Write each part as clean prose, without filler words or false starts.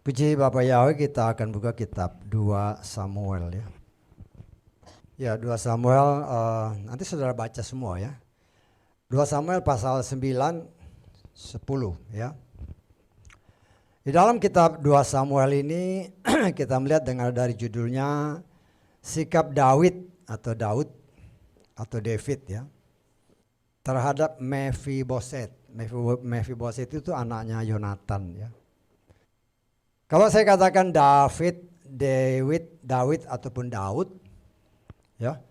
Puji Bapak Yahweh, kita akan buka kitab 2 Samuel ya. Ya, 2 Samuel nanti saudara baca semua ya. 2 Samuel pasal 9, 10 ya. Di dalam kitab 2 Samuel ini kita melihat dari judulnya sikap Daud atau David ya terhadap Mephiboset. Mephiboset itu anaknya Yonatan ya. Kalau saya katakan Daud ataupun Daud, ya,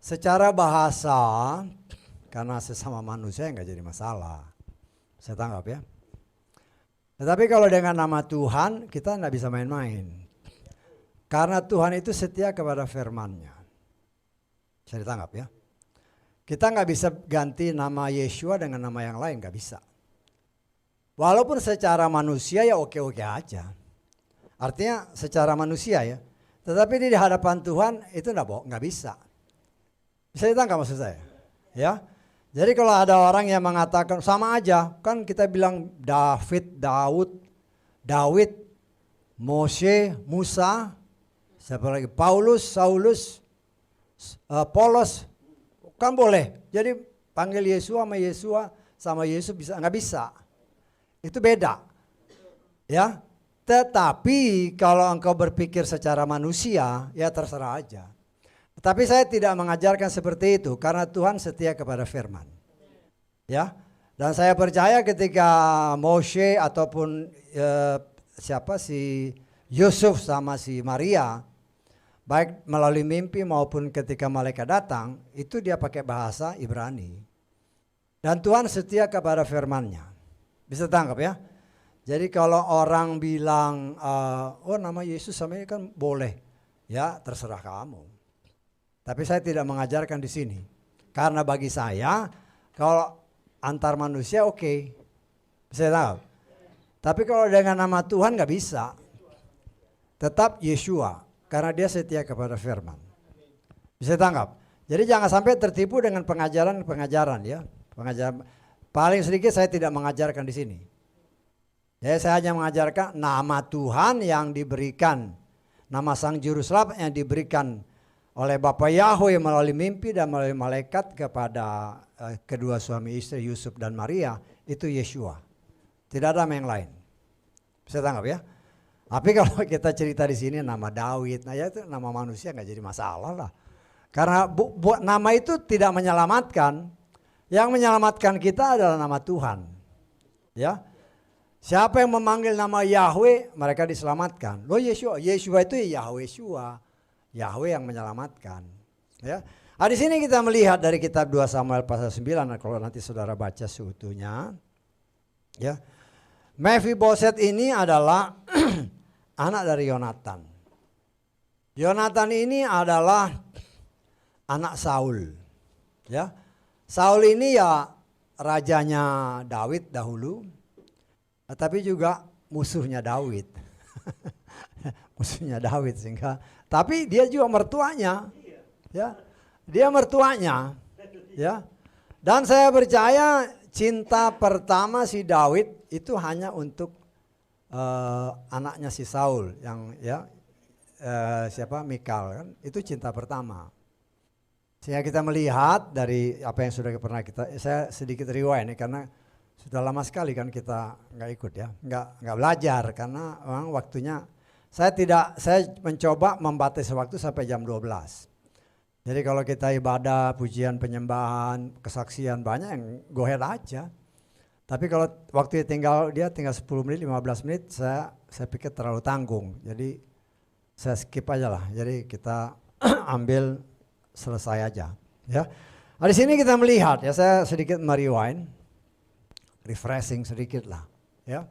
secara bahasa karena sesama manusia nggak jadi masalah, saya tanggap ya. Tetapi kalau dengan nama Tuhan kita nggak bisa main-main, karena Tuhan itu setia kepada firman-Nya. Saya ditanggap ya. Kita nggak bisa ganti nama Yeshua dengan nama yang lain, nggak bisa. Walaupun secara manusia ya oke-oke aja. Artinya secara manusia ya. Tetapi di hadapan Tuhan itu nggak bisa. Bisa ditangkap maksud saya? Ya. Jadi kalau ada orang yang mengatakan sama aja, kan kita bilang Daud, Mose, Musa, siapa lagi? Paulus, Saulus, Polos, kan boleh. Jadi panggil Yesua sama Yesus bisa, nggak bisa. Itu beda. Ya. Tetapi kalau engkau berpikir secara manusia, ya terserah aja. Tapi saya tidak mengajarkan seperti itu karena Tuhan setia kepada firman. Ya. Dan saya percaya ketika Moshe ataupun si Yusuf sama si Maria, baik melalui mimpi maupun ketika malaikat datang, itu dia pakai bahasa Ibrani. Dan Tuhan setia kepada firman-Nya. Bisa tangkap ya? Jadi kalau orang bilang, nama Yesus sama ini kan boleh, ya terserah kamu. Tapi saya tidak mengajarkan di sini, karena bagi saya kalau antar manusia oke, bisa tahu. Tapi kalau dengan nama Tuhan nggak bisa, tetap Yeshua, karena dia setia kepada firman. Bisa tangkap. Jadi jangan sampai tertipu dengan pengajaran ya, pengajaran. Paling sedikit saya tidak mengajarkan di sini. Ya, saya hanya mengajarkan nama Tuhan yang diberikan, nama Sang Juru Selamat yang diberikan oleh Bapa Yahweh melalui mimpi dan melalui malaikat kepada kedua suami istri Yusuf dan Maria, itu Yeshua. Tidak ada yang lain. Bisa tangkap ya? Tapi kalau kita cerita di sini nama Daud, nah ya itu nama manusia nggak jadi masalah lah. Karena nama itu tidak menyelamatkan. Yang menyelamatkan kita adalah nama Tuhan. Ya. Siapa yang memanggil nama Yahweh, mereka diselamatkan. Loh Yeshua itu Yahweh Yeshua. Yahweh yang menyelamatkan. Ya. Di sini kita melihat dari kitab 2 Samuel pasal 9, kalau nanti saudara baca seutuhnya. Ya. Mephiboset ini adalah anak dari Yonatan. Yonatan ini adalah anak Saul. Ya. Saul ini ya rajanya Daud dahulu. Tapi juga musuhnya Daud. Musuhnya Daud sehingga. Tapi dia juga mertuanya. Ya. Dia mertuanya. Ya. Dan saya percaya cinta pertama si Daud itu hanya untuk anaknya si Saul yang ya Mikal kan, itu cinta pertama. Sehingga kita melihat dari apa yang sudah pernah saya sedikit riwayat nih karena sudah lama sekali kan kita nggak ikut ya, nggak belajar karena memang waktunya saya mencoba membatasi waktu sampai jam 12. Jadi kalau kita ibadah, pujian, penyembahan, kesaksian banyak yang go ahead aja. Tapi kalau waktunya tinggal 10 menit, 15 menit saya pikir terlalu tanggung. Jadi saya skip aja lah. Jadi kita ambil selesai aja ya. Di sini kita melihat ya, saya sedikit merewind. Refreshing sedikit lah ya,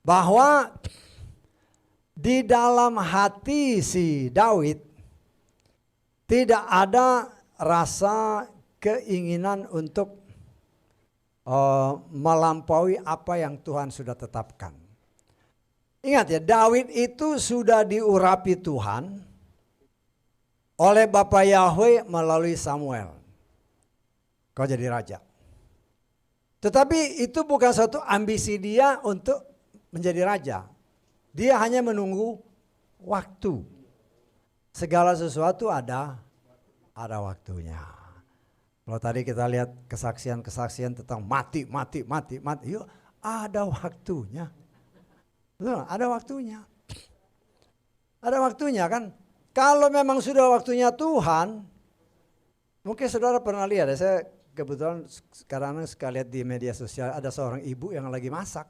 bahwa di dalam hati si Daud tidak ada rasa keinginan untuk melampaui apa yang Tuhan sudah tetapkan. Ingat ya, Daud itu sudah diurapi Tuhan oleh Bapa Yahweh melalui Samuel. Kau jadi raja. Tetapi itu bukan suatu ambisi dia untuk menjadi raja. Dia hanya menunggu waktu. Segala sesuatu ada waktunya. Kalau tadi kita lihat kesaksian-kesaksian tentang mati, yuk ada waktunya. Betul, ada waktunya. Ada waktunya kan. Kalau memang sudah waktunya Tuhan, mungkin saudara pernah lihat ya, saya kebetulan sekarang sekali lihat di media sosial ada seorang ibu yang lagi masak.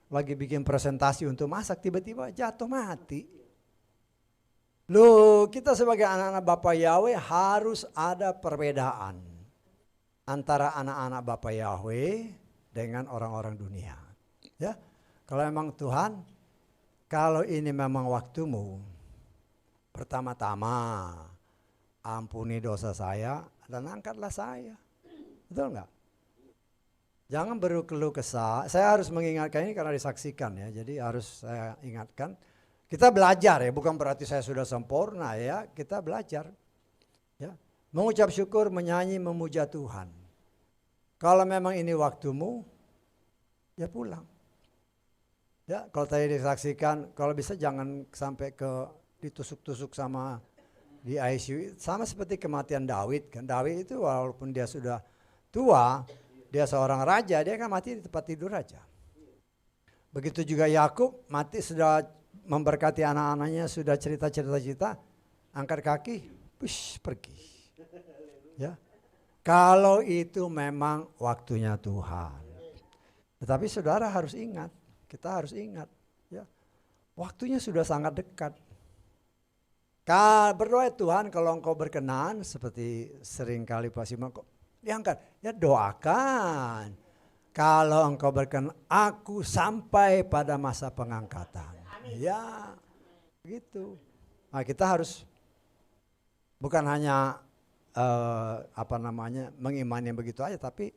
Lagi bikin presentasi untuk masak, tiba-tiba jatuh mati. Loh, kita sebagai anak-anak Bapak Yahweh harus ada perbedaan antara anak-anak Bapak Yahweh dengan orang-orang dunia. Ya, kalau memang Tuhan, kalau ini memang waktumu, pertama-tama ampuni dosa saya dan angkatlah saya. Betul enggak? Jangan berkeluh kesah. Saya harus mengingatkan ini karena disaksikan ya. Jadi harus saya ingatkan. Kita belajar ya, bukan berarti saya sudah sempurna ya. Kita belajar. Ya. Mengucap syukur, menyanyi, memuja Tuhan. Kalau memang ini waktumu, ya pulang. Ya, kalau tadi disaksikan, kalau bisa jangan sampai ditusuk-tusuk sama di ICU. Sama seperti kematian Daud kan. Daud itu walaupun dia sudah tua, dia seorang raja, dia kan mati di tempat tidur raja. Begitu juga Yakub mati sudah memberkati anak-anaknya, sudah cerita-cerita, angkat kaki, pergi. Ya. Kalau itu memang waktunya Tuhan. Tetapi saudara harus ingat, kita harus ingat, ya. Waktunya sudah sangat dekat. Berdoa Tuhan kalau engkau berkenan, seperti seringkali Pak Simon kok diangkat, ya doakan. Kalau engkau berkenan, aku sampai pada masa pengangkatan. Ya, gitu. Nah, kita harus bukan hanya mengimani begitu aja, tapi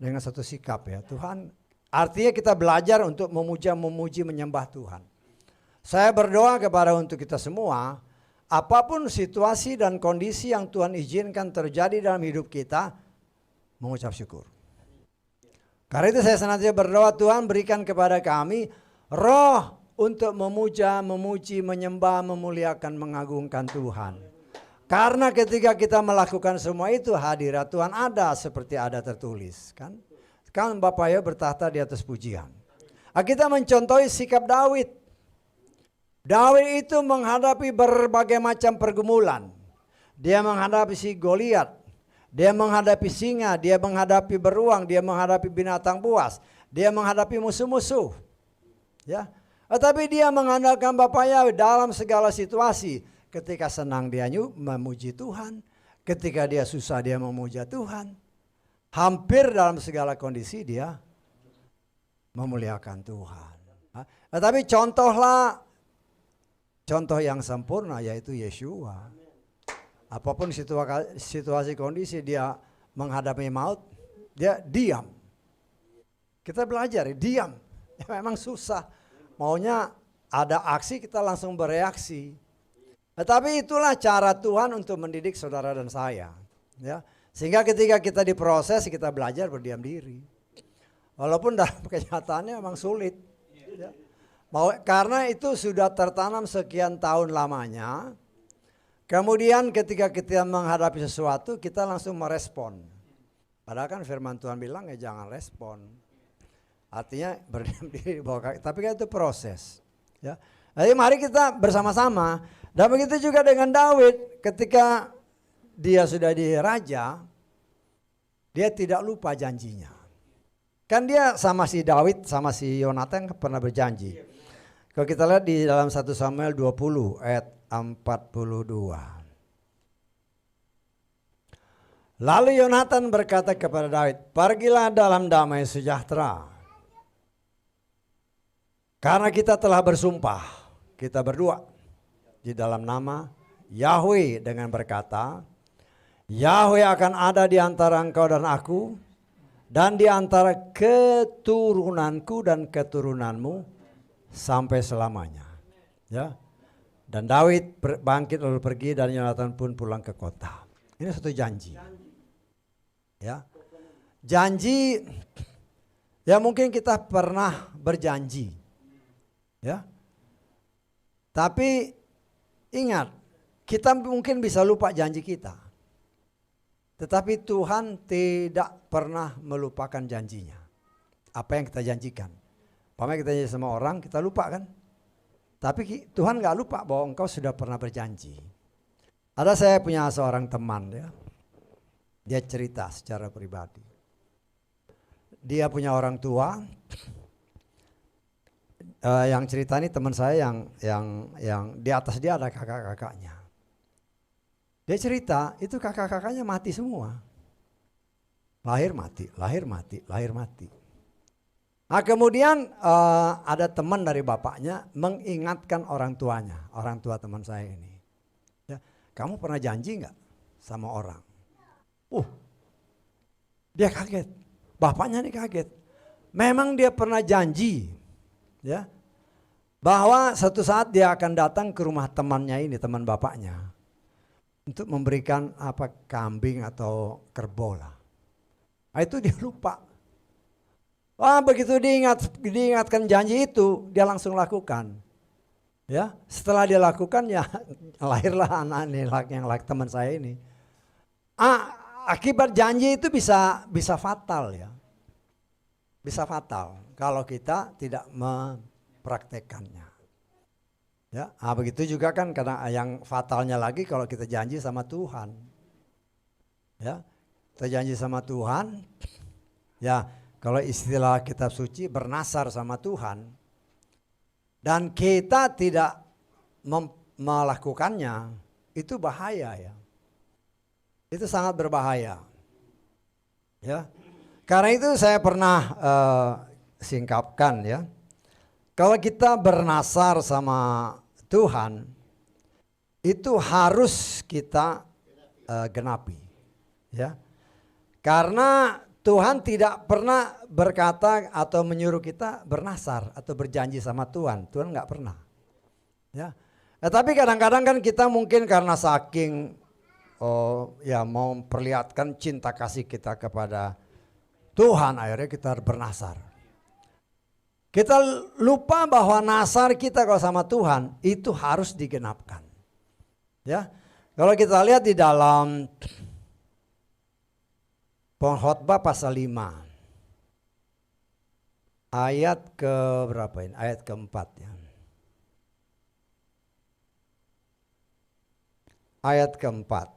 dengan satu sikap ya. Tuhan, artinya kita belajar untuk memuji, menyembah Tuhan. Saya berdoa kepada untuk kita semua, apapun situasi dan kondisi yang Tuhan izinkan terjadi dalam hidup kita, mengucap syukur. Karena itu saya senantiasa berdoa, Tuhan berikan kepada kami roh untuk memuja, memuji, menyembah, memuliakan, mengagungkan Tuhan. Karena ketika kita melakukan semua itu, hadirat Tuhan ada seperti ada tertulis. Kan Bapak ya bertahta di atas pujian. Kita mencontohi sikap Daud. Daud itu menghadapi berbagai macam pergumulan. Dia menghadapi si Goliat. Dia menghadapi singa, dia menghadapi beruang, dia menghadapi binatang buas, dia menghadapi musuh-musuh. Ya. Tetapi dia mengandalkan Bapa Yahweh dalam segala situasi. Ketika senang dia memuji Tuhan, ketika dia susah dia memuja Tuhan. Hampir dalam segala kondisi dia memuliakan Tuhan. Tetapi contoh yang sempurna yaitu Yeshua. Apapun situasi kondisi dia menghadapi maut, dia diam. Kita belajar diam. Ya, memang susah. Maunya ada aksi kita langsung bereaksi. Tetapi itulah cara Tuhan untuk mendidik saudara dan saya. Ya. Sehingga ketika kita diproses kita belajar berdiam diri. Walaupun dalam kenyataannya memang sulit. Ya. Karena itu sudah tertanam sekian tahun lamanya. Kemudian ketika kita menghadapi sesuatu, kita langsung merespon. Padahal kan firman Tuhan bilang ya jangan respon. Artinya berdiam diri, tapi kan itu proses. Ya. Jadi mari kita bersama-sama. Dan begitu juga dengan Daud, ketika dia sudah di raja, dia tidak lupa janjinya. Kan dia sama si Daud, sama si Yonatan pernah berjanji. Kalau kita lihat di dalam 1 Samuel 20 ayat 42. Lalu Yonatan berkata kepada Daud, pergilah dalam damai sejahtera. Karena kita telah bersumpah, kita berdua di dalam nama Yahweh dengan berkata, Yahweh akan ada di antara engkau dan aku, dan di antara keturunanku dan keturunanmu sampai selamanya. Ya. Dan Daud bangkit lalu pergi dan Yonatan pun pulang ke kota. Ini satu janji. Ya. Janji Ya mungkin kita pernah berjanji. Ya. Tapi ingat, kita mungkin bisa lupa janji kita. Tetapi Tuhan tidak pernah melupakan janjinya. Apa yang kita janjikan. Paling kita janji sama orang, kita lupa kan. Tapi Tuhan gak lupa bahwa engkau sudah pernah berjanji. Ada saya punya seorang teman ya. Dia cerita secara pribadi. Dia punya orang tua. Yang cerita ini teman saya yang di atas dia ada kakak-kakaknya. Dia cerita itu kakak-kakaknya mati semua. Lahir mati, lahir mati, lahir mati. Nah kemudian ada teman dari bapaknya mengingatkan orang tuanya, orang tua teman saya ini. Ya, kamu pernah janji nggak sama orang? Dia kaget, bapaknya nih kaget. Memang dia pernah janji, ya, bahwa suatu saat dia akan datang ke rumah temannya ini, teman bapaknya, untuk memberikan apa kambing atau kerbau lah. Nah, itu dia lupa. Wah, begitu diingatkan janji itu, dia langsung lakukan. Ya, setelah dia lakukan ya lahirlah anak ini, yang teman saya ini. Akibat janji itu bisa fatal ya. Bisa fatal kalau kita tidak mempraktekannya. Ya, begitu juga kan karena yang fatalnya lagi kalau kita janji sama Tuhan. Ya, kita janji sama Tuhan. Ya, kalau istilah kitab suci bernasar sama Tuhan dan kita tidak melakukannya, itu bahaya ya. Itu sangat berbahaya. Ya. Karena itu saya pernah singkapkan ya. Kalau kita bernasar sama Tuhan, itu harus kita genapi. Ya. Karena Tuhan tidak pernah berkata atau menyuruh kita bernasar atau berjanji sama Tuhan. Tuhan nggak pernah. Ya. Tapi kadang-kadang kan kita mungkin karena saking mau memperlihatkan cinta kasih kita kepada Tuhan, akhirnya kita bernasar. Kita lupa bahwa nasar kita kalau sama Tuhan itu harus digenapkan. Ya, kalau kita lihat di dalam Pengkhotbah pasal 5 ayat ke berapa ini? Ayat keempat ya. Ayat keempat.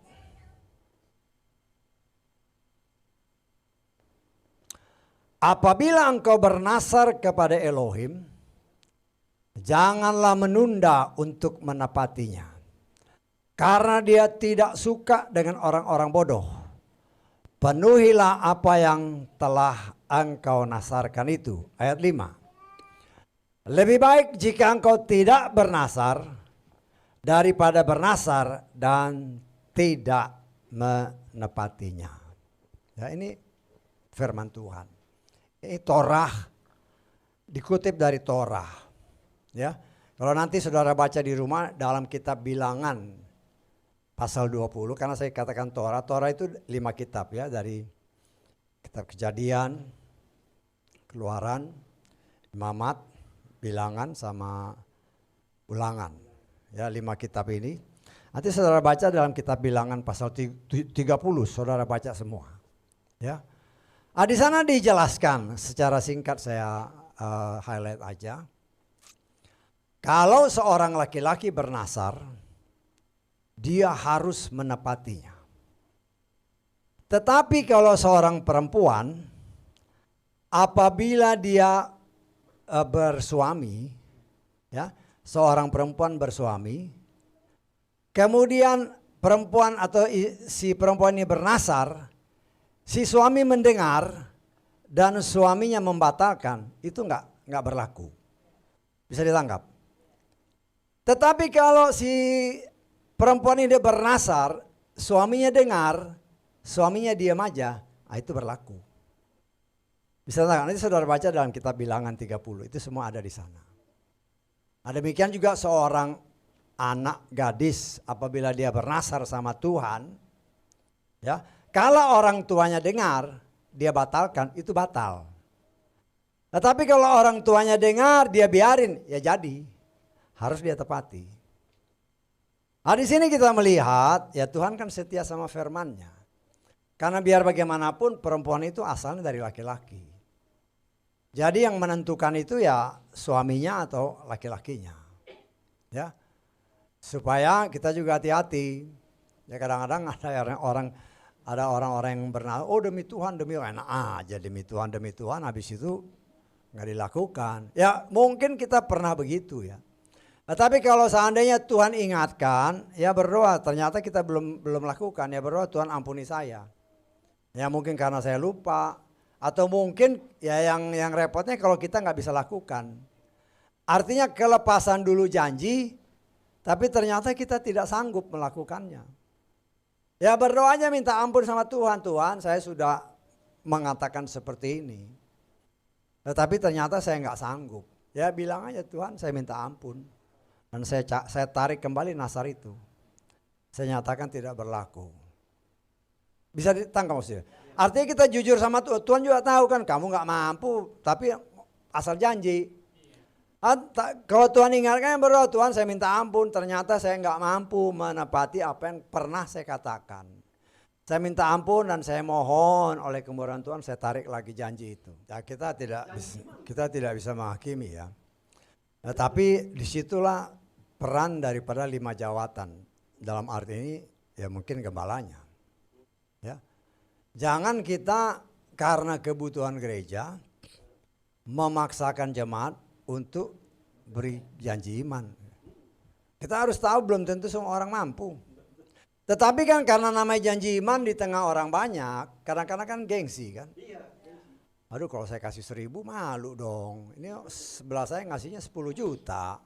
Apabila engkau bernasar kepada Elohim, janganlah menunda untuk menepatinya. Karena dia tidak suka dengan orang-orang bodoh. Penuhilah apa yang telah engkau nasarkan itu. Ayat 5. Lebih baik jika engkau tidak bernasar daripada bernasar dan tidak menepatinya. Ya, ini firman Tuhan. Ini Torah, dikutip dari Torah. Ya, kalau nanti saudara baca di rumah dalam kitab Bilangan pasal 20, karena saya katakan Torah itu 5 kitab ya, dari kitab Kejadian, Keluaran, Imamat, Bilangan sama Ulangan. Ya, 5 kitab ini. Nanti saudara baca dalam kitab Bilangan pasal 30, saudara baca semua. Ya. Di sana dijelaskan secara singkat, saya highlight aja. Kalau seorang laki-laki bernasar, dia harus menepatinya. Tetapi kalau seorang perempuan, apabila dia bersuami, ya, seorang perempuan bersuami, kemudian perempuan atau si perempuan ini bernasar, si suami mendengar dan suaminya membatalkan, itu enggak berlaku. Bisa ditangkap. Tetapi kalau si perempuan ini bernasar, suaminya dengar, suaminya diam aja, itu berlaku. Bisa ditangkap. Nanti saudara baca dalam kitab Bilangan 30, itu semua ada di sana. Nah, demikian juga seorang anak gadis apabila dia bernasar sama Tuhan, ya, kalau orang tuanya dengar, dia batalkan, itu batal. Tetapi kalau orang tuanya dengar, dia biarin, ya jadi. Harus dia tepati. Nah, di sini kita melihat, ya Tuhan kan setia sama firman-Nya. Karena biar bagaimanapun perempuan itu asalnya dari laki-laki. Jadi yang menentukan itu ya suaminya atau laki-lakinya. Ya. Supaya kita juga hati-hati. Ya kadang-kadang ada orang-orang yang bernama, oh demi Tuhan, enak aja demi Tuhan, habis itu nggak dilakukan. Ya mungkin kita pernah begitu ya. Nah, tapi kalau seandainya Tuhan ingatkan, ya berdoa, ternyata kita belum lakukan, ya berdoa Tuhan ampuni saya. Ya mungkin karena saya lupa, atau mungkin ya yang repotnya kalau kita nggak bisa lakukan. Artinya kelepasan dulu janji, tapi ternyata kita tidak sanggup melakukannya. Ya berdoanya minta ampun sama Tuhan, Tuhan saya sudah mengatakan seperti ini. Tetapi ternyata saya nggak sanggup. Ya bilang aja Tuhan saya minta ampun. Dan saya tarik kembali nasar itu. Saya nyatakan tidak berlaku. Bisa ditangkap maksudnya. Artinya kita jujur sama Tuhan. Tuhan juga tahu kan kamu nggak mampu. Tapi asal janji. Kalau Tuhan ingatkan berdoa Tuhan saya minta ampun. Ternyata saya nggak mampu menepati apa yang pernah saya katakan. Saya minta ampun dan saya mohon oleh kemurahan Tuhan saya tarik lagi janji itu. Ya, kita tidak bisa menghakimi ya. Nah, tapi disitulah peran daripada 5 jawatan. Dalam arti ini ya mungkin gembalanya. Ya. Jangan kita karena kebutuhan gereja memaksakan jemaat untuk beri janji iman. Kita harus tahu belum tentu semua orang mampu. Tetapi kan karena namanya janji iman di tengah orang banyak, kadang-kadang kan gengsi kan. Aduh kalau saya kasih 1.000 malu dong. Ini sebelah saya ngasihnya 10 juta.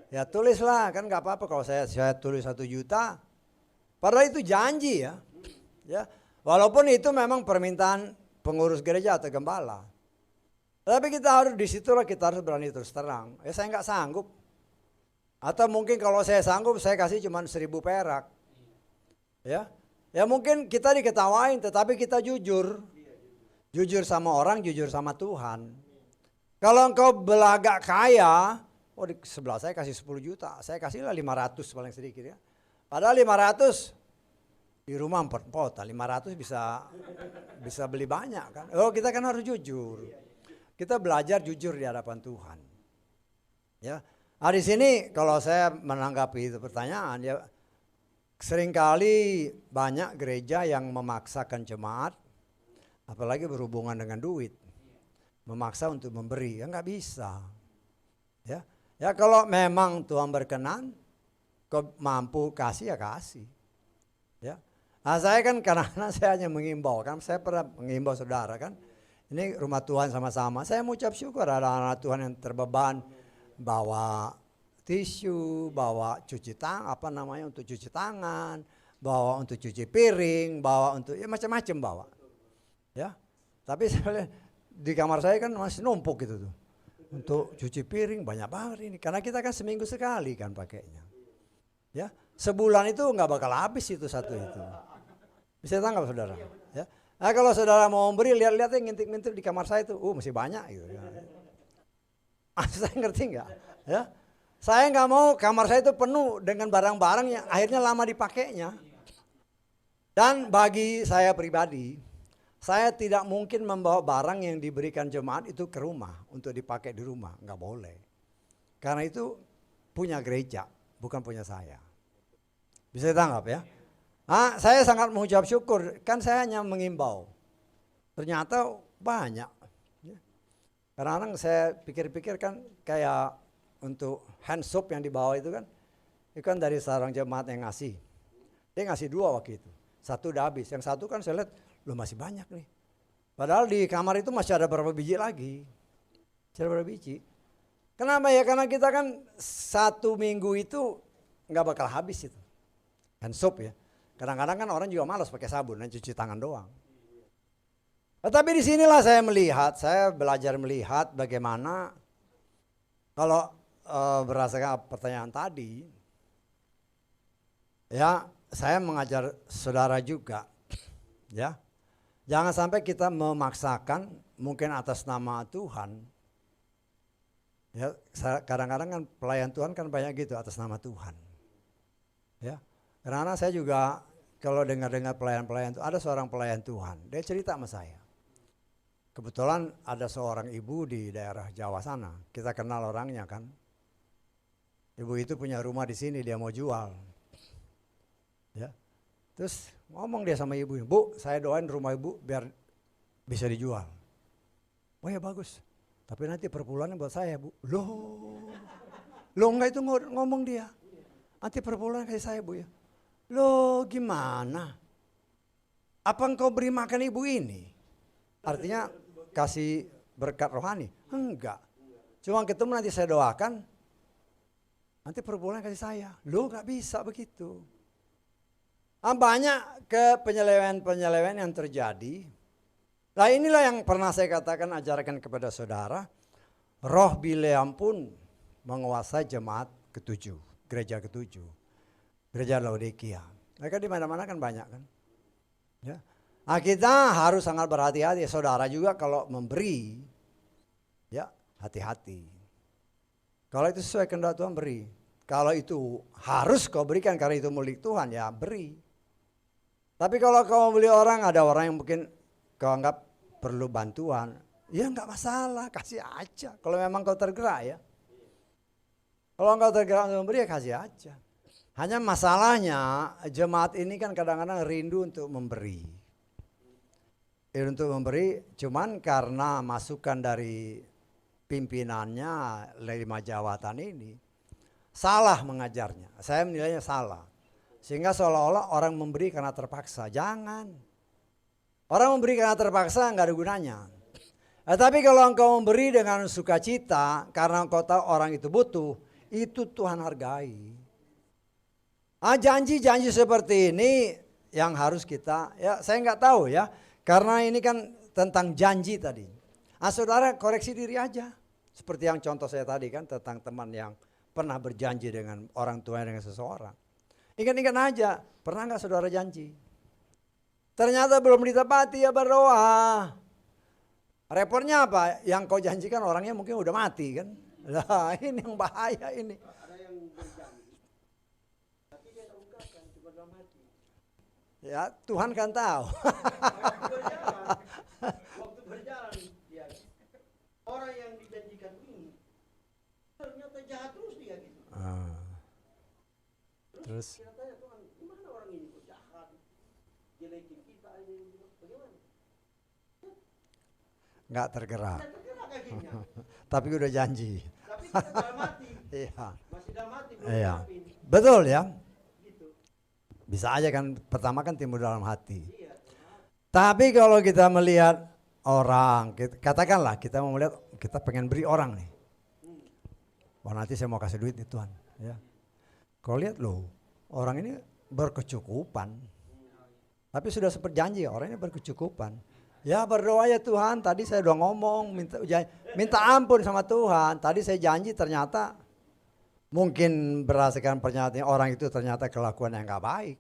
Ya tulislah kan gak apa-apa kalau saya tulis 1 juta. Padahal itu janji ya. Ya. Walaupun itu memang permintaan pengurus gereja atau gembala. Tapi kita harus disitulah kita harus berani terus terang. Ya saya gak sanggup. Atau mungkin kalau saya sanggup saya kasih cuma 1.000 perak. Ya mungkin kita diketawain tetapi kita jujur. Jujur sama orang, jujur sama Tuhan. Kalau engkau belagak kaya, oh di sebelah saya kasih 10 juta, saya kasihlah 500 paling sedikit ya. Padahal 500 di rumah 4 potan, 500 bisa beli banyak kan. Oh kita kan harus jujur. Kita belajar jujur di hadapan Tuhan. Ya. Nah di sini kalau saya menanggapi itu pertanyaan ya seringkali banyak gereja yang memaksakan jemaat apalagi berhubungan dengan duit, memaksa untuk memberi, ya nggak bisa. Ya kalau memang Tuhan berkenan, kau mampu kasih ya kasih. Ya, nah saya kan karena saya hanya mengimbau kan, saya pernah mengimbau saudara kan, ini rumah Tuhan sama-sama. Saya mengucap syukur ada anak Tuhan yang terbeban bawa tisu, bawa cuci tangan, untuk cuci tangan, bawa untuk cuci piring, bawa untuk ya macam-macam bawa. Ya, tapi saya di kamar saya kan masih numpuk gitu tuh. Untuk cuci piring banyak banget ini. Karena kita kan seminggu sekali kan pakainya. Ya, sebulan itu nggak bakal habis itu satu itu. Bisa tangkap saudara? Ya. Nah kalau saudara mau memberi lihat-lihat ngintip-ngintip di kamar saya itu, masih banyak gitu. Ya. Saya ngerti nggak? Ya, saya nggak mau kamar saya itu penuh dengan barang-barang yang akhirnya lama dipakainya. Dan bagi saya pribadi. Saya tidak mungkin membawa barang yang diberikan jemaat itu ke rumah untuk dipakai di rumah, nggak boleh. Karena itu punya gereja, bukan punya saya. Bisa ditangkap ya? Nah, saya sangat mengucap syukur, kan saya hanya mengimbau. Ternyata banyak. Kadang-kadang saya pikir-pikir kan kayak untuk hand soap yang dibawa itu kan dari seorang jemaat yang ngasih. Dia ngasih 2 waktu itu, 1 udah habis, yang 1 kan saya lihat loh masih banyak nih. Padahal di kamar itu masih ada berapa biji lagi. Masih ada berapa biji. Kenapa ya? Karena kita kan 1 minggu itu nggak bakal habis itu. Hand soap ya. Kadang-kadang kan orang juga malas pakai sabun dan cuci tangan doang. Tetapi disinilah saya belajar melihat bagaimana kalau berdasarkan pertanyaan tadi. Ya saya mengajar saudara juga. Ya. Jangan sampai kita memaksakan mungkin atas nama Tuhan Ya, kadang-kadang kan pelayan Tuhan kan banyak gitu atas nama Tuhan. Ya, karena saya juga kalau dengar-dengar pelayan-pelayan itu ada seorang pelayan Tuhan, dia cerita sama saya. Kebetulan ada seorang ibu di daerah Jawa sana, kita kenal orangnya kan. Ibu itu punya rumah di sini, dia mau jual. Ya, terus ngomong dia sama ibu, Bu, saya doain rumah ibu biar bisa dijual. Oh ya bagus. Tapi nanti per bulannya buat saya, Bu. Loh enggak, itu ngomong dia. Nanti per bulan kasih saya, Bu ya. Loh gimana? Apa engkau beri makan ibu ini? Artinya kasih berkat rohani? Enggak. Cuma ketemu nanti saya doakan, nanti per bulan kasih saya. Loh enggak bisa begitu. Banyak penyelewengan yang terjadi. Nah inilah yang pernah saya katakan, ajarkan kepada saudara. Roh Bileam pun menguasai jemaat ke-7, gereja ke-7, gereja Laodikia. Mereka di mana-mana kan banyak kan. Ya. Nah kita harus sangat berhati-hati, saudara juga kalau memberi, ya hati-hati. Kalau itu sesuai kehendak Tuhan beri. Kalau itu harus kau berikan karena itu milik Tuhan, ya beri. Tapi kalau kau beli orang, ada orang yang mungkin kau anggap perlu bantuan, ya enggak masalah, kasih aja. Kalau memang kau tergerak ya. Kalau engkau tergerak untuk memberi ya kasih aja. Hanya masalahnya jemaat ini kan kadang-kadang rindu untuk memberi. Untuk memberi cuman karena masukan dari pimpinannya 5 jawatan ini salah mengajarnya. Saya menilainya salah. Sehingga seolah-olah orang memberi karena terpaksa. Jangan. Orang memberi karena terpaksa enggak ada gunanya. Tapi kalau engkau memberi dengan sukacita karena engkau tahu orang itu butuh, itu Tuhan hargai. Janji-janji seperti ini yang harus kita, ya saya enggak tahu ya. Karena ini kan tentang janji tadi. Saudara koreksi diri aja. Seperti yang contoh saya tadi kan tentang teman yang pernah berjanji dengan orang tuanya dengan seseorang. Ingat-ingat aja, pernah enggak saudara janji? Ternyata belum ditepati, ya berdoa. Repotnya apa? Yang kau janjikan orangnya mungkin udah mati kan. Lah ini yang bahaya ini. Ada yang berjanji, tapi dia tak ungkapkan, cuma dalam hati. Ya Tuhan kan tahu. Waktu berjalan dia, orang yang dijanjikan ini ternyata jahat terus dia gitu. Terus Kita tanya Tuhan, gimana orang ini kok jahat, jelekin kita ini, bagaimana? nggak tergerak. Tidak tergerak kakinya, Tapi udah janji. tapi kita dalam hati, Iya. masih dalam hati belum Iya. ungkapin. Betul ya. Gitu. Bisa aja kan pertama kan timbul dalam hati. Iya. Tapi kalau kita melihat orang, katakanlah kita mau melihat, kita pengen beri orang nih. Wah nanti saya mau kasih duit nih Tuhan. Ya. Kau lihat loh, orang ini berkecukupan. Tapi sudah sempat janji orang ini berkecukupan. Ya berdoa ya Tuhan, tadi saya udah ngomong, minta ampun sama Tuhan. Tadi saya janji ternyata mungkin berdasarkan pernyataan orang itu ternyata kelakuan yang gak baik.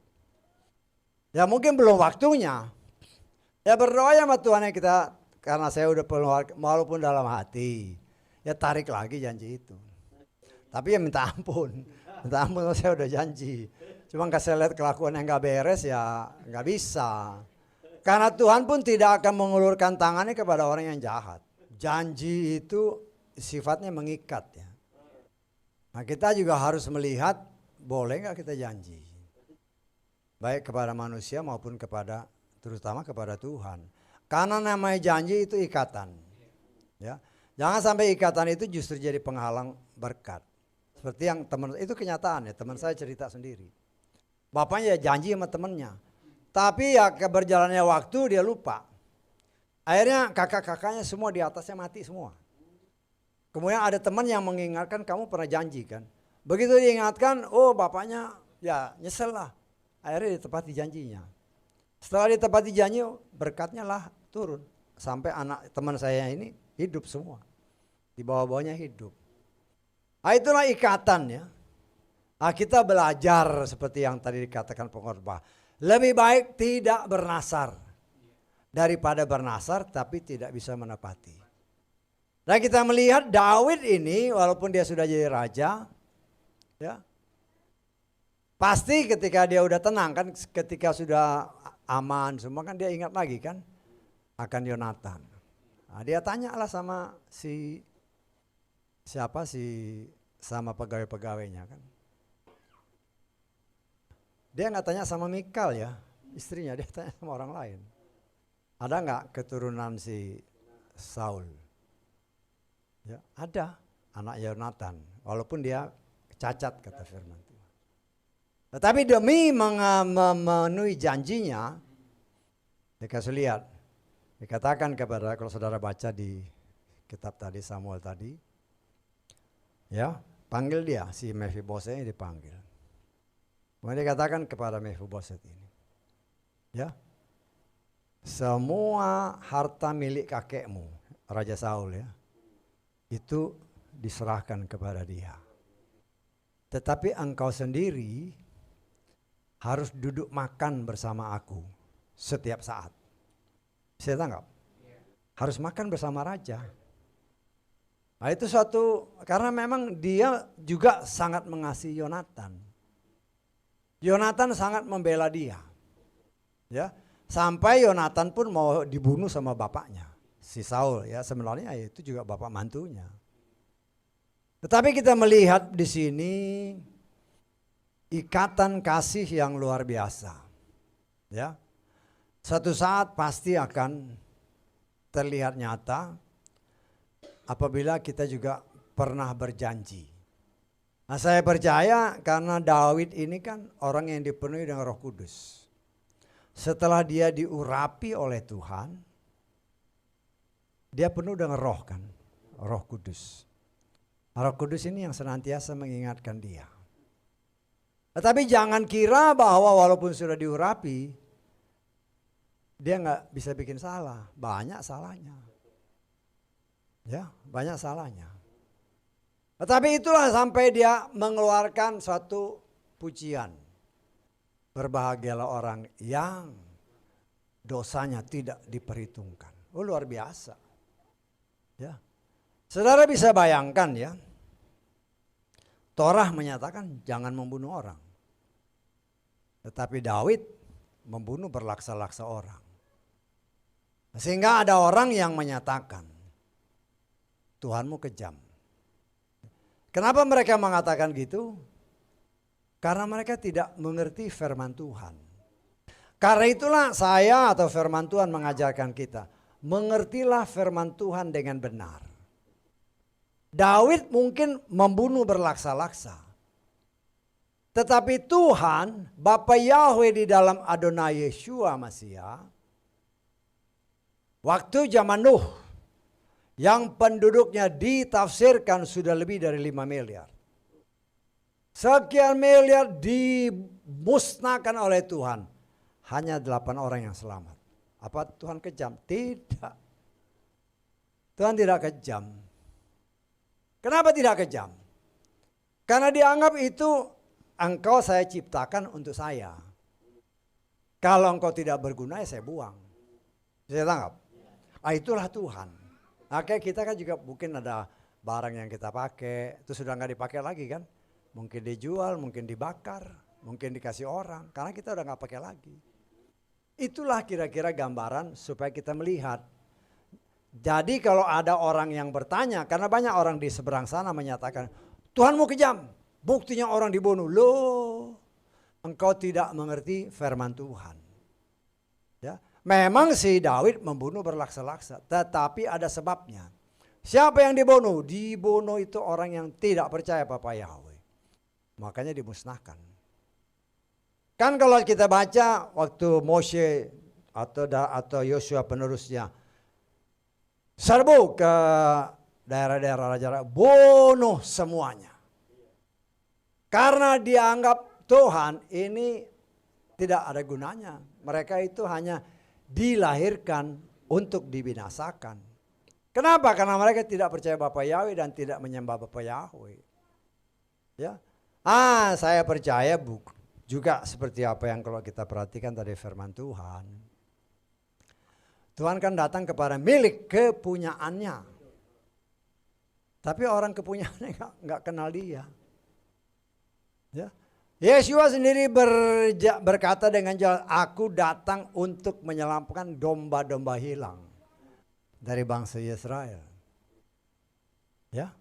Ya mungkin belum waktunya. Ya berdoa ya sama Tuhan yang kita, karena saya udah walaupun dalam hati. Ya tarik lagi janji itu. Tapi ya minta ampun saya udah janji. Cuma kasih lihat kelakuan yang gak beres ya gak bisa. Karena Tuhan pun tidak akan mengulurkan tangannya kepada orang yang jahat. Janji itu sifatnya mengikat ya. Nah kita juga harus melihat boleh gak kita janji. Baik kepada manusia maupun kepada, terutama kepada Tuhan. Karena namanya janji itu ikatan. Ya. Jangan sampai ikatan itu justru jadi penghalang berkat. Seperti yang teman, itu kenyataan ya, teman saya cerita sendiri. Bapaknya janji sama temannya. Tapi ya keberjalannya waktu dia lupa. Akhirnya kakak-kakaknya semua di atasnya mati semua. Kemudian ada teman yang mengingatkan, kamu pernah janji kan. Begitu diingatkan, oh bapaknya ya nyesel lah. Akhirnya ditepati janjinya. Setelah ditepati janji, berkatnya lah turun. Sampai anak teman saya ini hidup semua. Di bawah-bawahnya hidup. Nah itulah ikatan ya. Nah kita belajar seperti yang tadi dikatakan pengkhotbah. Lebih baik tidak bernasar daripada bernasar tapi tidak bisa menepati. Dan kita melihat Daud ini walaupun dia sudah jadi raja, ya, pasti ketika dia udah tenang kan, ketika sudah aman semua kan dia ingat lagi kan akan Yonatan. Nah, dia tanyalah sama sama pegawai-pegawainya kan. Dia nggak tanya sama Mikal ya, istrinya, dia tanya sama orang lain. Ada nggak keturunan si Saul? Ya, ada, anak Yonatan, walaupun dia cacat kata firman Tuhan. Tetapi demi memenuhi janjinya, dikasih lihat, dikatakan kepada, kalau saudara baca di kitab tadi Samuel tadi, ya panggil dia, si Mephiboset ini dipanggil. Kemudian dikatakan kepada Mephiboset ini, ya, semua harta milik kakekmu, Raja Saul ya, itu diserahkan kepada dia. Tetapi engkau sendiri harus duduk makan bersama aku setiap saat. Saya tangkap? Harus makan bersama raja. Nah itu suatu, karena memang dia juga sangat mengasihi Yonatan. Yonatan sangat membela dia. Ya, sampai Yonatan pun mau dibunuh sama bapaknya, si Saul ya, sebenarnya itu juga bapak mantunya. Tetapi kita melihat di sini ikatan kasih yang luar biasa. Ya. Suatu saat pasti akan terlihat nyata apabila kita juga pernah berjanji. Nah, saya percaya karena Daud ini kan orang yang dipenuhi dengan Roh Kudus. Setelah dia diurapi oleh Tuhan, dia penuh dengan roh kan, Roh Kudus. Roh Kudus ini yang senantiasa mengingatkan dia. Tetapi jangan kira bahwa walaupun sudah diurapi, dia nggak bisa bikin salah. Banyak salahnya. Ya, banyak salahnya. Tetapi itulah sampai dia mengeluarkan suatu pujian. Berbahagialah orang yang dosanya tidak diperhitungkan. Oh, luar biasa. Ya. Saudara bisa bayangkan ya. Torah menyatakan jangan membunuh orang. Tetapi Daud membunuh berlaksa-laksa orang. Sehingga ada orang yang menyatakan Tuhanmu kejam. Kenapa mereka mengatakan gitu? Karena mereka tidak mengerti firman Tuhan. Karena itulah saya atau firman Tuhan mengajarkan kita, mengertilah firman Tuhan dengan benar. Daud mungkin membunuh berlaksa-laksa. Tetapi Tuhan, Bapa Yahweh di dalam Adonai Yeshua Masiah, waktu zaman Nuh, yang penduduknya ditafsirkan sudah lebih dari 5 miliar. Sekian miliar dimusnahkan oleh Tuhan. Hanya 8 orang yang selamat. Apa Tuhan kejam? Tidak. Tuhan tidak kejam. Kenapa tidak kejam? Karena dianggap itu engkau saya ciptakan untuk saya. Kalau engkau tidak berguna ya saya buang. Saya tangkap. Itulah Tuhan. Oke, kita kan juga mungkin ada barang yang kita pakai. Itu sudah nggak dipakai lagi kan. Mungkin dijual, mungkin dibakar, mungkin dikasih orang. Karena kita udah nggak pakai lagi. Itulah kira-kira gambaran supaya kita melihat. Jadi kalau ada orang yang bertanya, karena banyak orang di seberang sana menyatakan, Tuhanmu kejam, buktinya orang dibunuh. Loh, engkau tidak mengerti firman Tuhan. Ya, memang si Daud membunuh berlaksa-laksa, tetapi ada sebabnya. Siapa yang dibunuh? Dibunuh itu orang yang tidak percaya Bapa Yahweh. Makanya dimusnahkan. Kan kalau kita baca waktu Moshe atau Yosua penerusnya serbu ke daerah-daerah raja, bunuh semuanya. Karena dianggap Tuhan ini tidak ada gunanya. Mereka itu hanya dilahirkan untuk dibinasakan. Kenapa? Karena mereka tidak percaya Bapa Yahweh dan tidak menyembah Bapa Yahweh. Ya. Saya percaya juga seperti apa yang kalau kita perhatikan tadi firman Tuhan. Tuhan kan datang kepada milik kepunyaannya. Tapi orang kepunyaannya nggak kenal dia. Ya. Yesua sendiri berkata dengan jelas, aku datang untuk menyelamatkan domba-domba hilang dari bangsa Israel. Ya.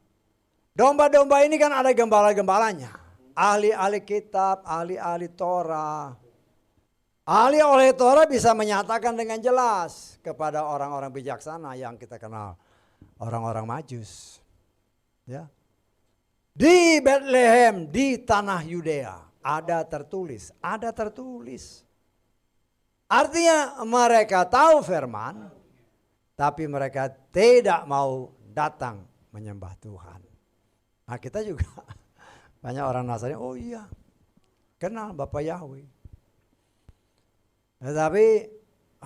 Domba-domba ini kan ada gembala-gembalanya. Ahli-ahli kitab, ahli-ahli Torah. Ahli Torah bisa menyatakan dengan jelas kepada orang-orang bijaksana yang kita kenal, orang-orang Majus. Ya. Di Bethlehem, di tanah Yudea, ada tertulis. Artinya mereka tahu firman, tapi mereka tidak mau datang menyembah Tuhan. Nah kita juga, banyak orang Nasrani, oh iya, kenal Bapak Yahweh. Tetapi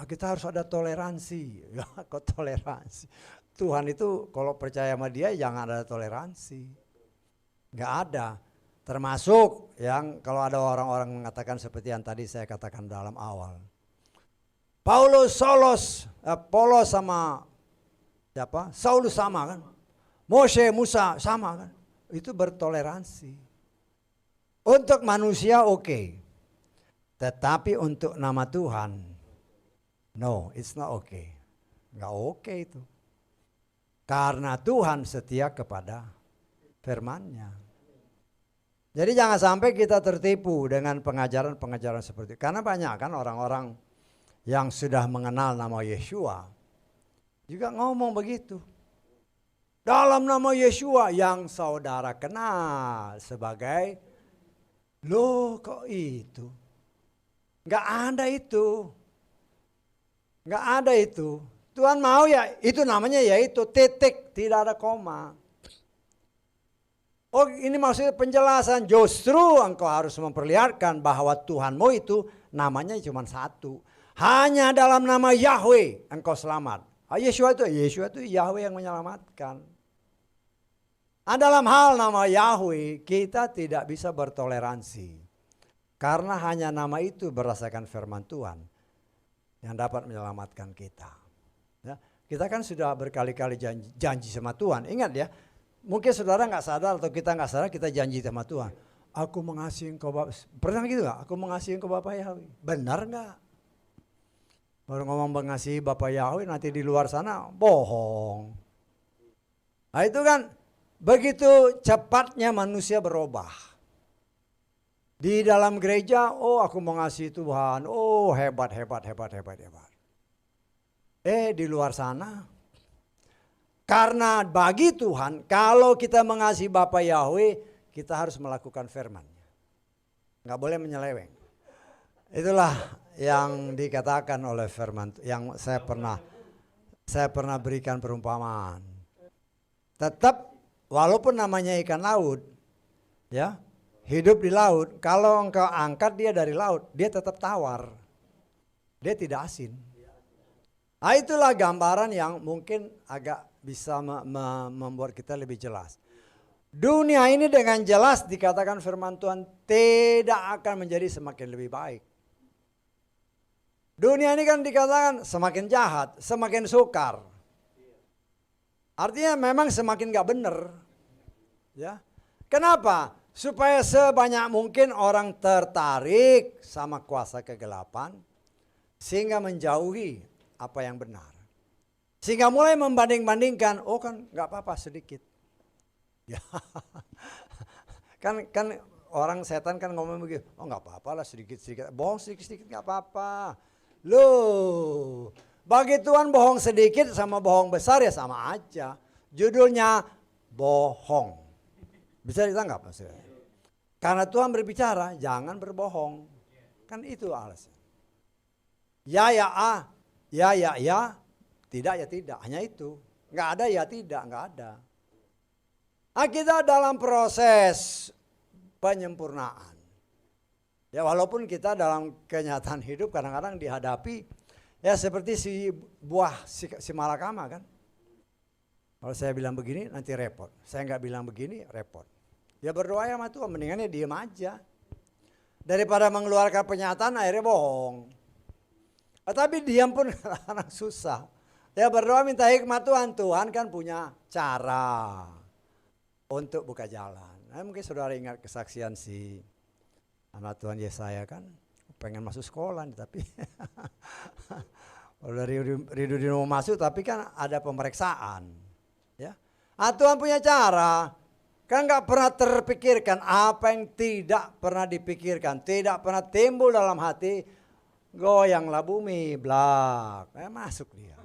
kita harus ada toleransi. Ya, kok toleransi? Tuhan itu kalau percaya sama dia jangan ada toleransi. Nggak ada. Termasuk yang kalau ada orang-orang mengatakan seperti yang tadi saya katakan dalam awal. Polos sama siapa? Saulus sama kan? Moshe, Musa sama kan? Itu bertoleransi. Untuk manusia oke. Tetapi untuk nama Tuhan, no, it's not okay. Nggak oke itu. Karena Tuhan setia kepada firman-Nya. Jadi jangan sampai kita tertipu dengan pengajaran-pengajaran seperti itu. Karena banyak kan orang-orang yang sudah mengenal nama Yeshua juga ngomong begitu. Dalam nama Yeshua yang saudara kenal sebagai, loh kok itu? Nggak ada itu. Tuhan mau ya itu namanya yaitu titik, tidak ada koma. Oh ini maksudnya penjelasan, justru engkau harus memperlihatkan bahwa Tuhanmu itu namanya cuma satu. Hanya dalam nama Yahweh engkau selamat. Yeshua itu Yahweh yang menyelamatkan. Dalam hal nama Yahweh kita tidak bisa bertoleransi. Karena hanya nama itu berdasarkan firman Tuhan yang dapat menyelamatkan kita. Ya, kita kan sudah berkali-kali janji sama Tuhan. Ingat ya, mungkin saudara nggak sadar atau kita nggak sadar kita janji sama Tuhan. Aku mengasihi engkau Bapak. Pernah gitu nggak? Aku mengasihi engkau Bapak Yahweh. Benar nggak? Baru ngomong mengasihi Bapak Yahweh nanti di luar sana bohong. Nah itu kan begitu cepatnya manusia berubah. Di dalam gereja, oh aku mengasihi Tuhan, oh hebat. Di luar sana, karena bagi Tuhan, kalau kita mengasihi Bapa Yahweh, kita harus melakukan firman-Nya. Nggak boleh menyeleweng. Itulah yang dikatakan oleh firman, yang saya pernah berikan perumpamaan. Tetap, walaupun namanya ikan laut, ya. Hidup di laut, kalau engkau angkat dia dari laut, dia tetap tawar. Dia tidak asin. Nah itulah gambaran yang mungkin agak bisa membuat kita lebih jelas. Dunia ini dengan jelas dikatakan firman Tuhan tidak akan menjadi semakin lebih baik. Dunia ini kan dikatakan semakin jahat, semakin sukar. Artinya memang semakin gak benar. Ya. Kenapa? Supaya sebanyak mungkin orang tertarik sama kuasa kegelapan sehingga menjauhi apa yang benar. Sehingga mulai membanding-bandingkan, oh kan nggak apa-apa sedikit. Ya. kan orang setan kan ngomong begitu, oh nggak apa-apa lah sedikit-sedikit, bohong sedikit-sedikit nggak apa-apa. Loh, bagi Tuhan bohong sedikit sama bohong besar ya sama aja. Judulnya bohong. Bisa ditangkap maksudnya? Karena Tuhan berbicara, jangan berbohong. Kan itu alasan. Ya, tidak ya tidak, hanya itu. Nggak ada ya tidak, nggak ada. Nah, kita dalam proses penyempurnaan. Ya walaupun kita dalam kenyataan hidup kadang-kadang dihadapi ya seperti si malakama kan. Kalau saya bilang begini nanti repot. Saya nggak bilang begini repot. Ya berdoa ya sama Tuhan, mendingannya diem aja. Daripada mengeluarkan pernyataan akhirnya bohong. Tapi diam pun kadang susah. Ya berdoa minta hikmat Tuhan. Tuhan kan punya cara. untuk buka jalan. Nah, mungkin saudara ingat kesaksian si anak Tuhan Yesaya kan, pengen masuk sekolah nih, tapi udah rindu mau masuk, tapi kan ada pemeriksaan. Ya, Tuhan punya cara. Kan nggak pernah terpikirkan apa yang tidak pernah dipikirkan, tidak pernah timbul dalam hati, goyanglah bumi, blak, masuk dia.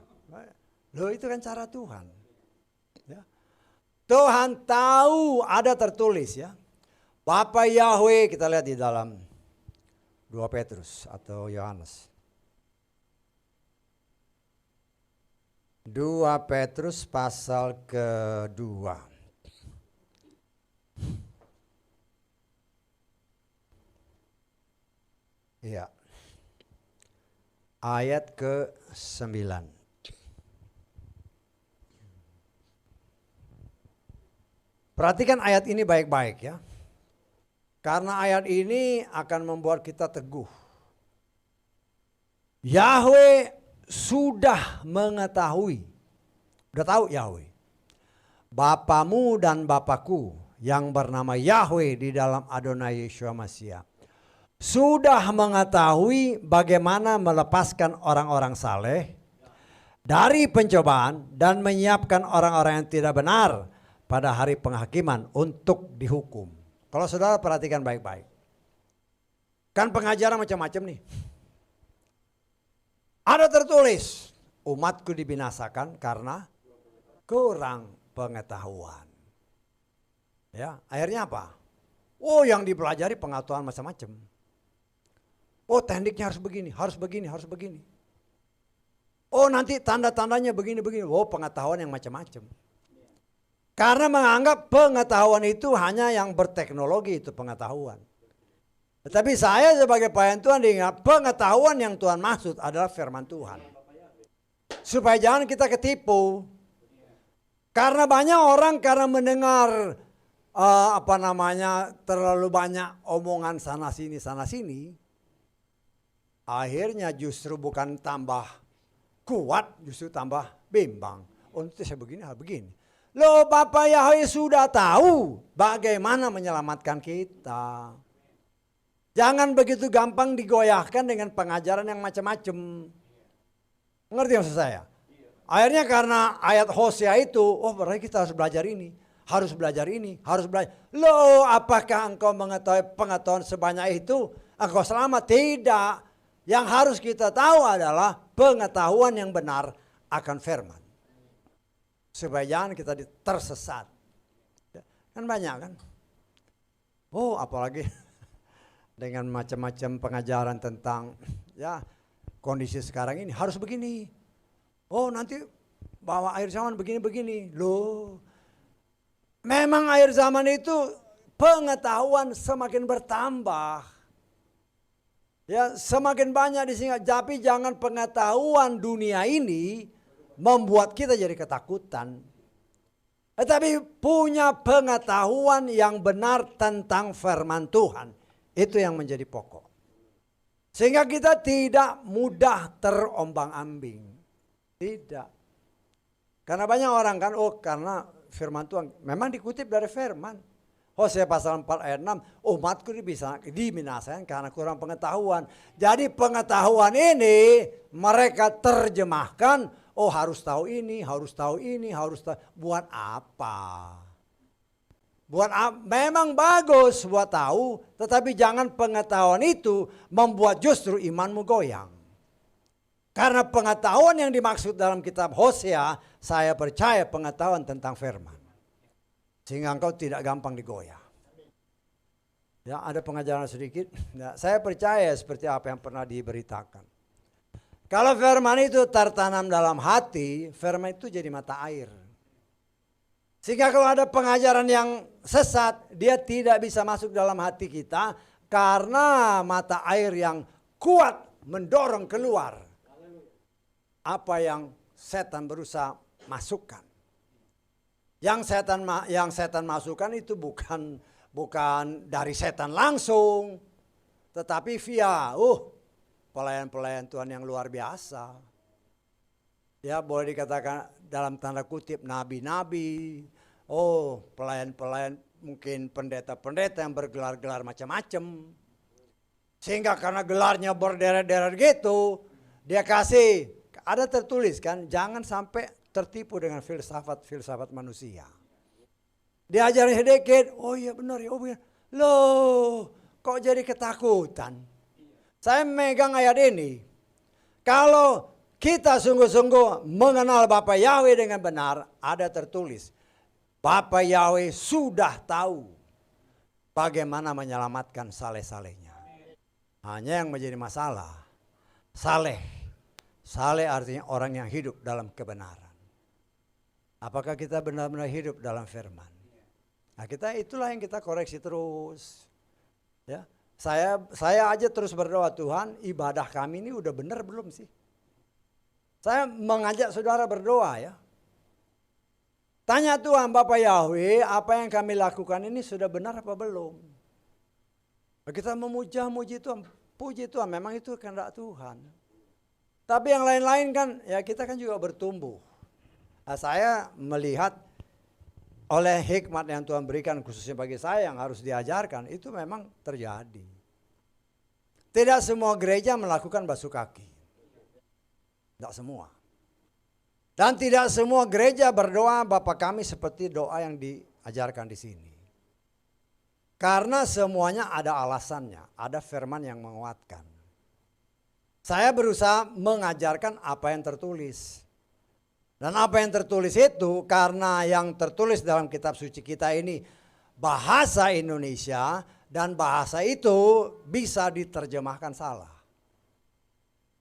Loh itu kan cara Tuhan. Ya. Tuhan tahu, ada tertulis ya. Bapa Yahweh, kita lihat di dalam 2 Petrus atau Yohanes. 2 Petrus pasal kedua. Iya. Ayat ke-9. Perhatikan ayat ini baik-baik ya. Karena ayat ini akan membuat kita teguh. Yahweh sudah mengetahui. Udah tahu Yahweh. Bapamu dan Bapakku yang bernama Yahweh di dalam Adonai Yeshua Mashiach sudah mengetahui bagaimana melepaskan orang-orang saleh dari pencobaan dan menyiapkan orang-orang yang tidak benar pada hari penghakiman untuk dihukum. Kalau saudara perhatikan baik-baik. Kan pengajaran macam-macam nih. Ada tertulis, umatku dibinasakan karena kurang pengetahuan. Ya, akhirnya apa? Oh, yang dipelajari pengetahuan macam-macam. Oh, tekniknya harus begini, harus begini, harus begini. Oh, nanti tanda-tandanya begini-begini. Oh, pengetahuan yang macam-macam. Karena menganggap pengetahuan itu hanya yang berteknologi, itu pengetahuan. Tetapi saya sebagai pelayan Tuhan diingat, pengetahuan yang Tuhan maksud adalah firman Tuhan. Supaya jangan kita ketipu. Karena banyak orang karena mendengar terlalu banyak omongan sana sini. Akhirnya justru bukan tambah kuat, justru tambah bimbang. Oh, itu saya begini, hal begini. Loh, Bapak Yahweh sudah tahu bagaimana menyelamatkan kita. Jangan begitu gampang digoyahkan dengan pengajaran yang macam-macam. Ngerti maksud saya? Akhirnya karena ayat Hosea itu, oh berarti kita harus belajar ini. Harus belajar ini, harus belajar. Loh, apakah engkau mengetahui pengetahuan sebanyak itu? Engkau selamat? Tidak. Yang harus kita tahu adalah pengetahuan yang benar akan firman. Supaya jangan kita tersesat. Kan banyak kan? Oh, apalagi dengan macam-macam pengajaran tentang ya kondisi sekarang ini harus begini. Oh, nanti bawa air zaman begini-begini. Loh, memang air zaman itu pengetahuan semakin bertambah. Ya, semakin banyak disingkat. Tapi jangan pengetahuan dunia ini membuat kita jadi ketakutan. Tetapi punya pengetahuan yang benar tentang firman Tuhan. Itu yang menjadi pokok. Sehingga kita tidak mudah terombang-ambing. Tidak. Karena banyak orang kan, oh karena firman Tuhan. Memang dikutip dari firman. Hosea pasal 4 ayat 6, umatku bisa dibinasakan karena kurang pengetahuan. Jadi pengetahuan ini mereka terjemahkan, oh harus tahu ini, harus tahu ini, harus tahu. Buat apa? Memang bagus buat tahu, tetapi jangan pengetahuan itu membuat justru imanmu goyang. Karena pengetahuan yang dimaksud dalam kitab Hosea, saya percaya pengetahuan tentang firman. Sehingga engkau tidak gampang digoyah. Ya, ada pengajaran sedikit. Ya, saya percaya seperti apa yang pernah diberitakan. Kalau firman itu tertanam dalam hati, firman itu jadi mata air. Sehingga kalau ada pengajaran yang sesat, dia tidak bisa masuk dalam hati kita karena mata air yang kuat mendorong keluar apa yang setan berusaha masukkan. Yang setan masukkan itu bukan dari setan langsung, tetapi via pelayan-pelayan Tuhan yang luar biasa. Ya, boleh dikatakan dalam tanda kutip nabi-nabi, Oh, pelayan-pelayan, mungkin pendeta-pendeta yang bergelar-gelar macam-macam. Sehingga karena gelarnya berderet-deret gitu, dia kasih, ada tertulis kan, jangan sampai tertipu dengan filsafat manusia. Diajarin sedikit, oh iya benar ya, oh benar. Loh, kok jadi ketakutan? Saya megang ayat ini, kalau kita sungguh-sungguh mengenal Bapa Yahweh dengan benar, ada tertulis, Bapa Yahweh sudah tahu bagaimana menyelamatkan saleh-salehnya. Hanya yang menjadi masalah, saleh. Saleh artinya orang yang hidup dalam kebenaran. Apakah kita benar-benar hidup dalam firman? Nah, itulah yang kita koreksi terus. Ya, saya aja terus berdoa, Tuhan, ibadah kami ini udah benar belum sih? Saya mengajak saudara berdoa ya. Tanya Tuhan, Bapak Yahweh, apa yang kami lakukan ini sudah benar apa belum? Kita memuji Tuhan, puji Tuhan, memang itu kehendak Tuhan. Tapi yang lain-lain kan, ya kita kan juga bertumbuh. Nah, saya melihat oleh hikmat yang Tuhan berikan khususnya bagi saya yang harus diajarkan, itu memang terjadi. Tidak semua gereja melakukan basuh kaki. Tidak semua. Dan tidak semua gereja berdoa Bapa kami seperti doa yang diajarkan di sini. Karena semuanya ada alasannya, ada firman yang menguatkan. Saya berusaha mengajarkan apa yang tertulis. Dan apa yang tertulis itu karena yang tertulis dalam kitab suci kita ini bahasa Indonesia dan bahasa itu bisa diterjemahkan salah.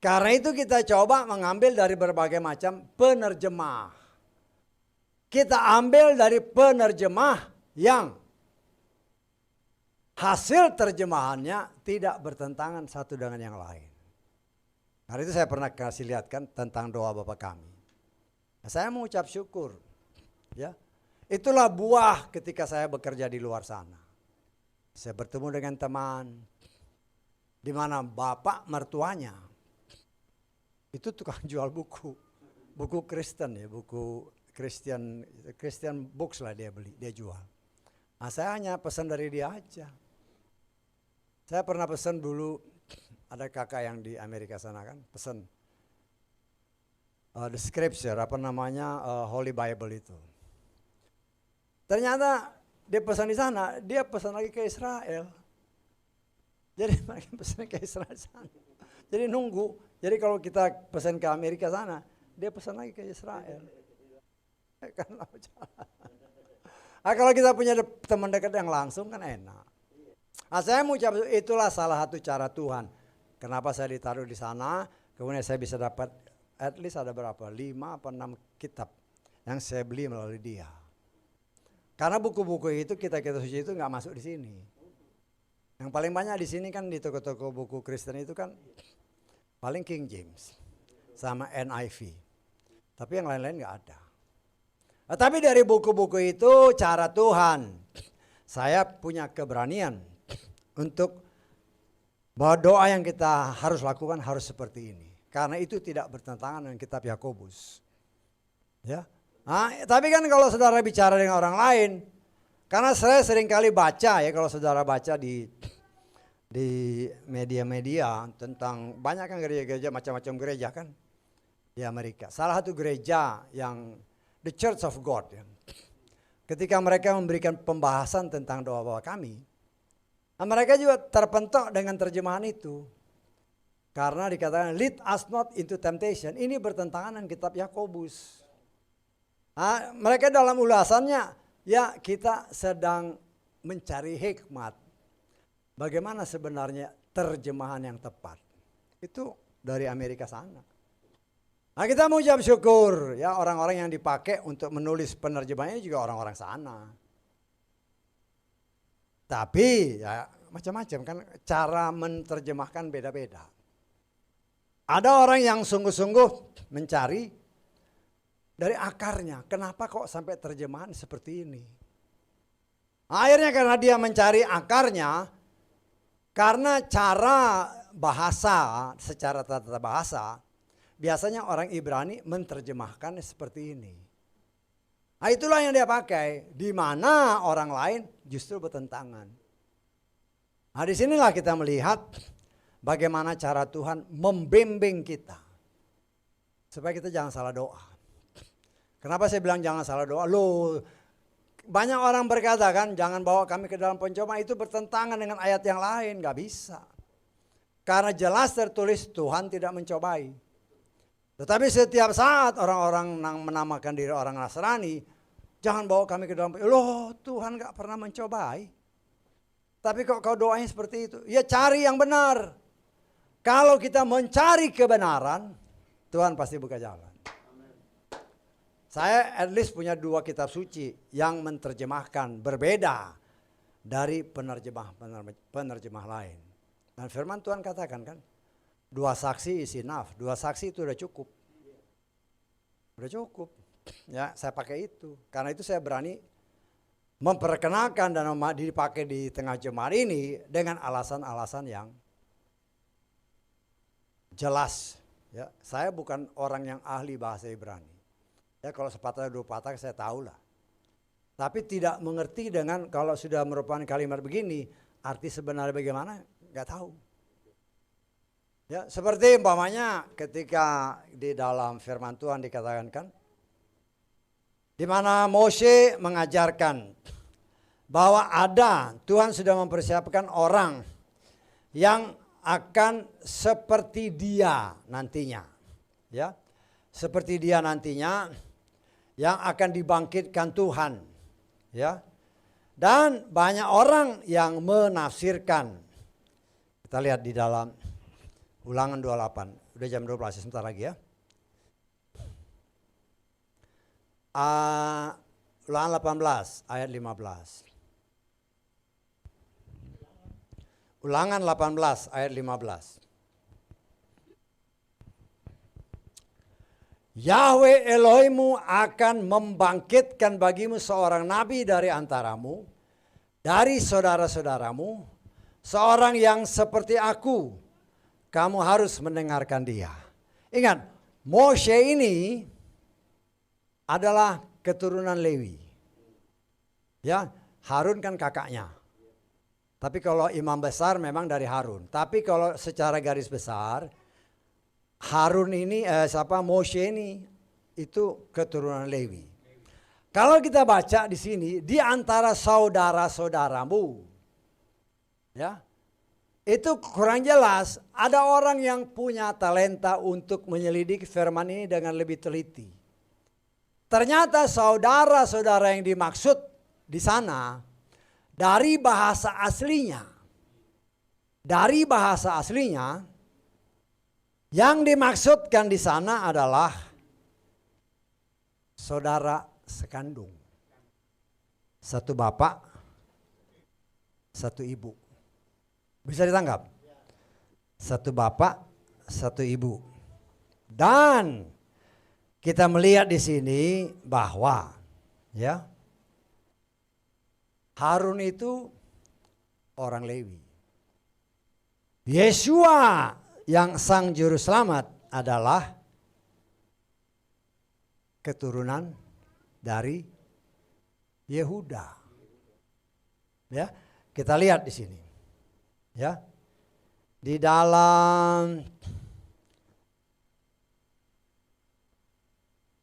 Karena itu kita coba mengambil dari berbagai macam penerjemah. Kita ambil dari penerjemah yang hasil terjemahannya tidak bertentangan satu dengan yang lain. Hari itu saya pernah kasih lihatkan tentang doa Bapa kami. Nah, saya mengucap syukur, ya. Itulah buah ketika saya bekerja di luar sana. Saya bertemu dengan teman, di mana bapak mertuanya itu tukang jual buku Kristen ya, buku Christian books lah dia beli, dia jual. Nah, saya hanya pesan dari dia aja. Saya pernah pesan dulu, ada kakak yang di Amerika sana kan, pesan. The scripture, Holy Bible itu. Ternyata dia pesan di sana, dia pesan lagi ke Israel. Jadi mereka pesan ke Israel sana. Jadi nunggu. Jadi kalau kita pesan ke Amerika sana, dia pesan lagi ke Israel. Nah, kalau kita punya teman dekat yang langsung kan enak. Nah, saya mau ucap itulah salah satu cara Tuhan. Kenapa saya ditaruh di sana, kemudian saya bisa dapat at least ada berapa? 5 atau 6 kitab yang saya beli melalui dia. Karena buku-buku itu kitab-kitab suci itu nggak masuk di sini. Yang paling banyak di sini kan di toko-toko buku Kristen itu kan paling King James sama NIV. Tapi yang lain-lain nggak ada. Nah, tapi dari buku-buku itu cara Tuhan, saya punya keberanian untuk bahwa doa yang kita harus lakukan harus seperti ini. Karena itu tidak bertentangan dengan kitab Yakobus. Ya. Nah, tapi kan kalau saudara bicara dengan orang lain, karena saya sering kali baca ya, kalau saudara baca di media-media tentang banyak kan gereja-gereja, macam-macam gereja kan di Amerika. Salah satu gereja yang The Church of God ya. Ketika mereka memberikan pembahasan tentang doa Bapa kami, nah mereka juga terpentok dengan terjemahan itu. Karena dikatakan lead us not into temptation. Ini bertentangan dengan kitab Yakobus. Nah, mereka dalam ulasannya, ya kita sedang mencari hikmat. Bagaimana sebenarnya terjemahan yang tepat. Itu dari Amerika sana. Nah, kita mau ucap syukur ya orang-orang yang dipakai untuk menulis penerjemahannya juga orang-orang sana. Tapi ya macam-macam kan cara menerjemahkan beda-beda. Ada orang yang sungguh-sungguh mencari dari akarnya. Kenapa kok sampai terjemahan seperti ini? Akhirnya karena dia mencari akarnya, karena cara bahasa, secara tata bahasa, biasanya orang Ibrani menerjemahkan seperti ini. Nah, itulah yang dia pakai, di mana orang lain justru bertentangan. Nah, disinilah kita melihat bagaimana cara Tuhan membimbing kita supaya kita jangan salah doa. Kenapa saya bilang jangan salah doa? Loh, banyak orang berkata kan, jangan bawa kami ke dalam pencobaan, itu bertentangan dengan ayat yang lain, gak bisa. Karena jelas tertulis Tuhan tidak mencobai. Tetapi setiap saat orang-orang yang menamakan diri orang Nasrani, jangan bawa kami ke dalam pencobaan. Loh, Tuhan gak pernah mencobai. Tapi kok kau doain seperti itu? Ya cari yang benar. Kalau kita mencari kebenaran, Tuhan pasti buka jalan. Saya at least punya 2 kitab suci yang menerjemahkan berbeda dari penerjemah lain. Dan firman Tuhan katakan kan, 2 saksi is enough. 2 saksi itu udah cukup. Udah cukup. Ya, saya pakai itu. Karena itu saya berani memperkenalkan dan dipakai di tengah jemaat ini dengan alasan-alasan yang jelas. Ya, saya bukan orang yang ahli bahasa Ibrani. Ya, kalau sepatah 2 patah saya tahu lah. Tapi tidak mengerti dengan kalau sudah merupakan kalimat begini, arti sebenarnya bagaimana, nggak tahu. Ya, seperti umpamanya ketika di dalam firman Tuhan dikatakan kan, di mana Mose mengajarkan bahwa ada Tuhan sudah mempersiapkan orang yang akan seperti dia nantinya. Ya, seperti dia nantinya yang akan dibangkitkan Tuhan. Ya. Dan banyak orang yang menafsirkan. Kita lihat di dalam Ulangan 28. Udah jam 12 sebentar lagi ya. Ulangan 18 ayat 15. Ulangan 18 ayat 15. Yahweh Elohimmu akan membangkitkan bagimu seorang nabi dari antaramu, dari saudara-saudaramu, seorang yang seperti aku. Kamu harus mendengarkan dia. Ingat, Moshe ini adalah keturunan Lewi. Ya, Harun kan kakaknya. Tapi kalau imam besar memang dari Harun. Tapi kalau secara garis besar, Harun ini, Moshe ini itu keturunan Lewi. Kalau kita baca di sini, di antara saudara-saudaramu, ya, itu kurang jelas. Ada orang yang punya talenta untuk menyelidiki firman ini dengan lebih teliti. Ternyata saudara-saudara yang dimaksud di sana dari bahasa aslinya, yang dimaksudkan di sana adalah saudara sekandung. Satu bapak, satu ibu. Bisa ditangkap? Satu bapak, satu ibu. Dan kita melihat di sini bahwa ya, Harun itu orang Lewi. Yesua yang sang juru selamat adalah keturunan dari Yehuda. Ya, kita lihat di sini. Ya. Di dalam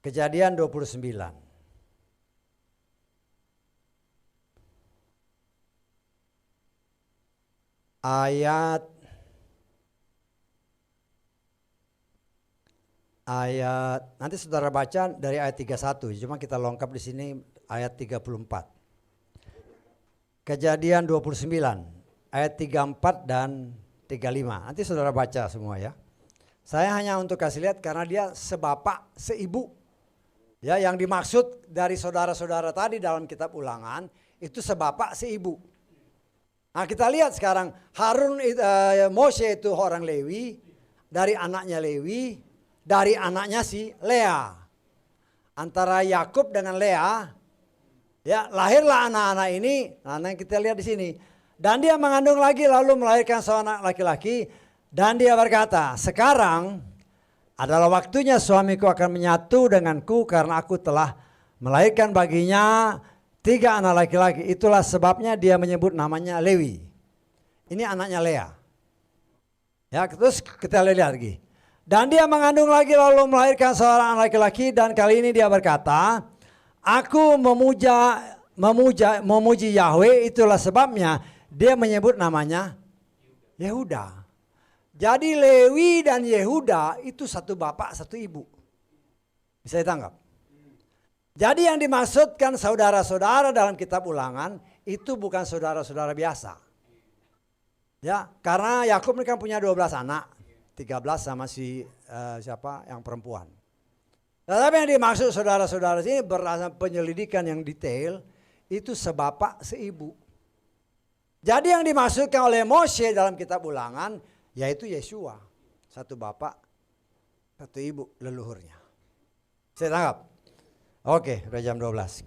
Kejadian 29. Ayat nanti saudara baca dari ayat 31, cuma kita lengkap di sini ayat 34. Kejadian 29 ayat 34 dan 35. Nanti saudara baca semua ya. Saya hanya untuk kasih lihat karena dia sebapak, seibu. Ya, yang dimaksud dari saudara-saudara tadi dalam kitab Ulangan itu sebapak, seibu. Nah, kita lihat sekarang Harun Moshe itu orang Lewi, dari anaknya Lewi, dari anaknya si Lea. Antara Yakub dengan Lea, ya, lahirlah anak-anak ini. Nah, yang kita lihat di sini. Dan dia mengandung lagi lalu melahirkan seorang anak laki-laki. Dan dia berkata, sekarang adalah waktunya suamiku akan menyatu denganku karena aku telah melahirkan baginya 3 anak laki-laki. Itulah sebabnya dia menyebut namanya Lewi. Ini anaknya Lea. Ya, terus kita lihat lagi. Dan dia mengandung lagi lalu melahirkan seorang anak laki-laki, dan kali ini dia berkata, aku memuji Yahweh, itulah sebabnya dia menyebut namanya Yehuda. Jadi Lewi dan Yehuda itu satu bapak, satu ibu. Bisa ditangkap? Jadi yang dimaksudkan saudara-saudara dalam kitab Ulangan itu bukan saudara-saudara biasa. Ya, karena Yakub ini kan punya 12 anak, 13 sama siapa yang perempuan. Tetapi yang dimaksud saudara-saudara sini berdasarkan penyelidikan yang detail itu sebapak seibu. Jadi yang dimaksudkan oleh Moshe dalam kitab Ulangan yaitu Yesua, satu bapak, satu ibu leluhurnya. Saya tangkap. Oke, udah jam 12.